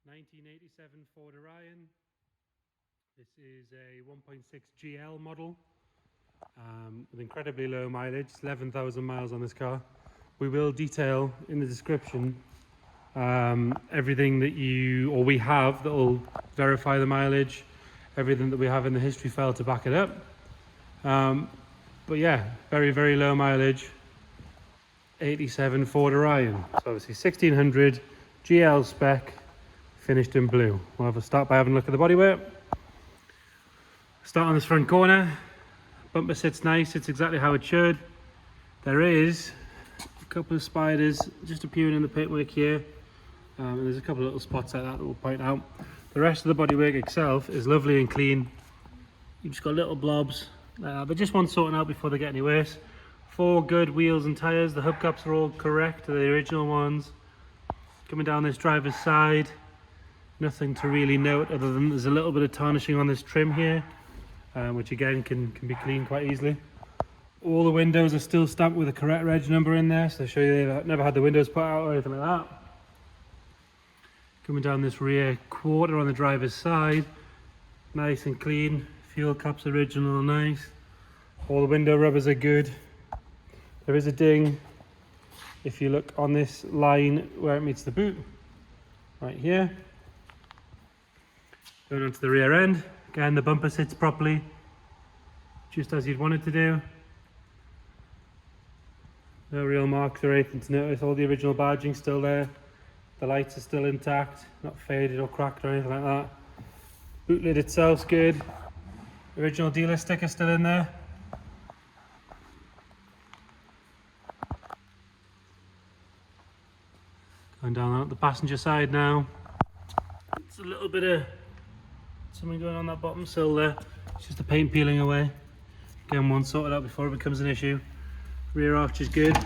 1987 Ford Orion. This is a 1.6 GL model with incredibly low mileage, 11,000 miles on this car. We will detail in the description everything that we have that will verify the mileage, everything that we have in the history file to back it up. But yeah, very, very low mileage, 87 Ford Orion. So obviously 1600 GL spec, finished in blue. We'll have a start by having a look at the bodywork. Start on this front corner. Bumper sits nice, it's exactly how it should. There is a couple of spiders just appearing in the paintwork here. And there's a couple of little spots like that we'll point out. The rest of the bodywork itself is lovely and clean. You've just got little blobs like that, but just one sorting out before they get any worse. 4 good wheels and tyres. The hubcaps are all correct, they're the original ones. Coming down this driver's side, nothing to really note other than there's a little bit of tarnishing on this trim here, which again can be cleaned quite easily. All the windows are still stamped with the correct reg number in there, so they show you they've never had the windows put out or anything like that. Coming down this rear quarter on the driver's side, nice and clean. Fuel caps original, nice. All the window rubbers are good. There is a ding if you look on this line where it meets the boot, right here. Going onto the rear end, again the bumper sits properly, just as you'd want it to do. No real marks or anything to notice, all the original badging still there. The lights are still intact, not faded or cracked or anything like that. Boot lid itself's good. Original dealer sticker still in there. Going down the passenger side now. It's a little bit of something going on that bottom sill there. It's just the paint peeling away. Again, one sorted out before it becomes an issue. Rear arch is good.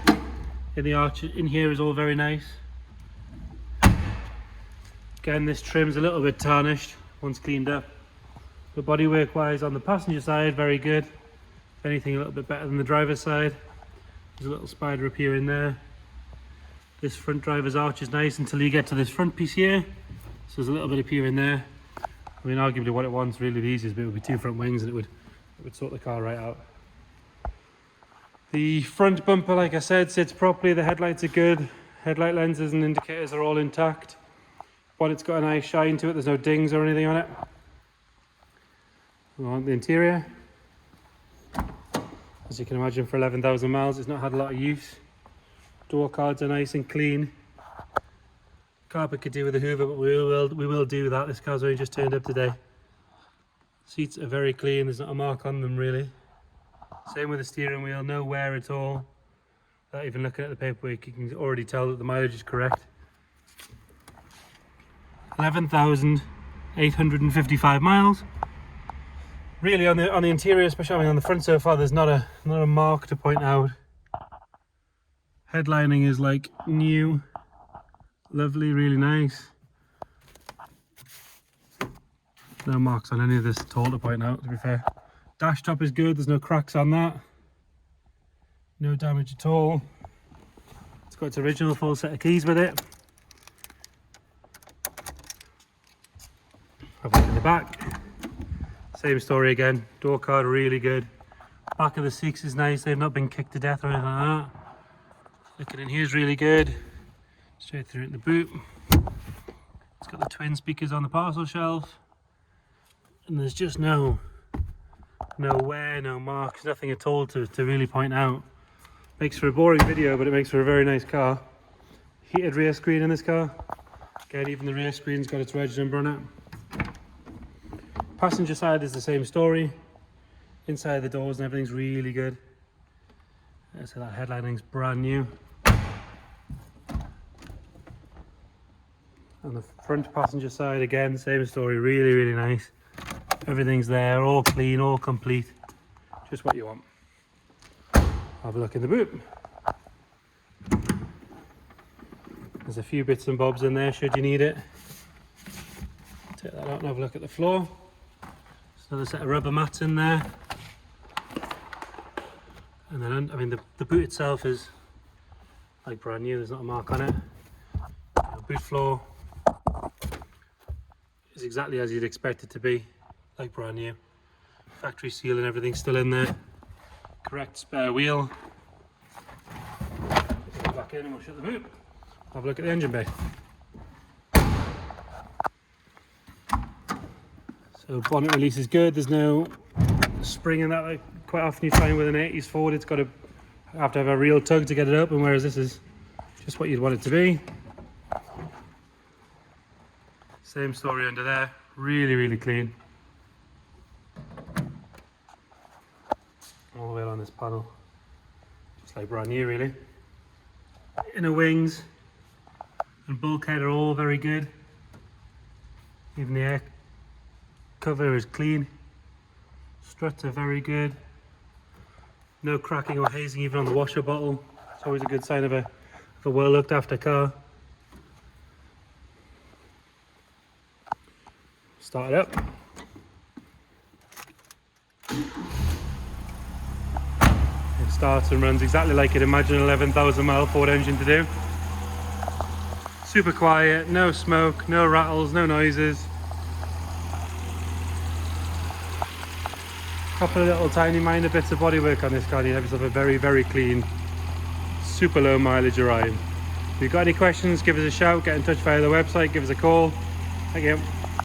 The arch in here is all very nice. Again, this trim's a little bit tarnished once cleaned up. But bodywork wise on the passenger side, very good. If anything, a little bit better than the driver's side. There's a little spider appearing there. This front driver's arch is nice until you get to this front piece here. So there's a little bit appearing there. I mean, arguably what it wants really the easiest bit would be 2 front wings, and it would sort the car right out. The front bumper, like I said, sits properly. The headlights are good. Headlight lenses and indicators are all intact. Bonnet's got a nice shine to it. There's no dings or anything on it. On the interior, as you can imagine, for 11,000 miles, it's not had a lot of use. Door cards are nice and clean. Carpet could do with a hoover, but we will do that. This car's only just turned up today. Seats are very clean. There's not a mark on them really. Same with the steering wheel, no wear at all. Without even looking at the paperwork, you can already tell that the mileage is correct. 11,855 miles. Really, on the interior, especially on the front so far, there's not a mark to point out. Headlining is like new, lovely, really nice. No marks on any of this at all to point out, to be fair. Dash top is good, there's no cracks on that. No damage at all. It's got its original full set of keys with it. Have a look at the back. Same story again, door card really good. Back of the seats is nice, they've not been kicked to death or anything like that. Looking in here is really good. Straight through in the boot. It's got the twin speakers on the parcel shelf. And there's just no wear, no marks, nothing at all to really point out. Makes for a boring video, but it makes for a very nice car. Heated rear screen in this car. Again, even the rear screen's got its reg number on it. Passenger side is the same story. Inside the doors and everything's really good. So that headlining's brand new. On the front passenger side, again, same story, really, really nice. Everything's there, all clean, all complete. Just what you want. Have a look in the boot. There's a few bits and bobs in there should you need it. Take that out and have a look at the floor. Another set of rubber mats in there, and then I mean the boot itself is like brand new. There's not a mark on it. Boot floor, It's exactly as you'd expect it to be, like brand new. Factory seal and everything still in there. Correct spare wheel. Go back in and we'll shut the boot. Have a look at the engine bay. So bonnet release is good. There's no spring in that. Like quite often you find with an 80s Ford, it's got to have a real tug to get it open, whereas this is just what you'd want it to be. Same story under there. Really, really clean. All the way along this panel, just like brand new, really. Inner wings and bulkhead are all very good. Even the air cover is clean. Struts are very good. No cracking or hazing even on the washer bottle. It's always a good sign of a well looked after car. Start it up. It starts and runs exactly like you'd imagine an 11,000 mile Ford engine to do. Super quiet, no smoke, no rattles, no noises. Couple of little tiny minor bits of bodywork on this car. You have yourself a very, very clean, super low mileage Orion. If you've got any questions, give us a shout, get in touch via the website, give us a call. Thank you.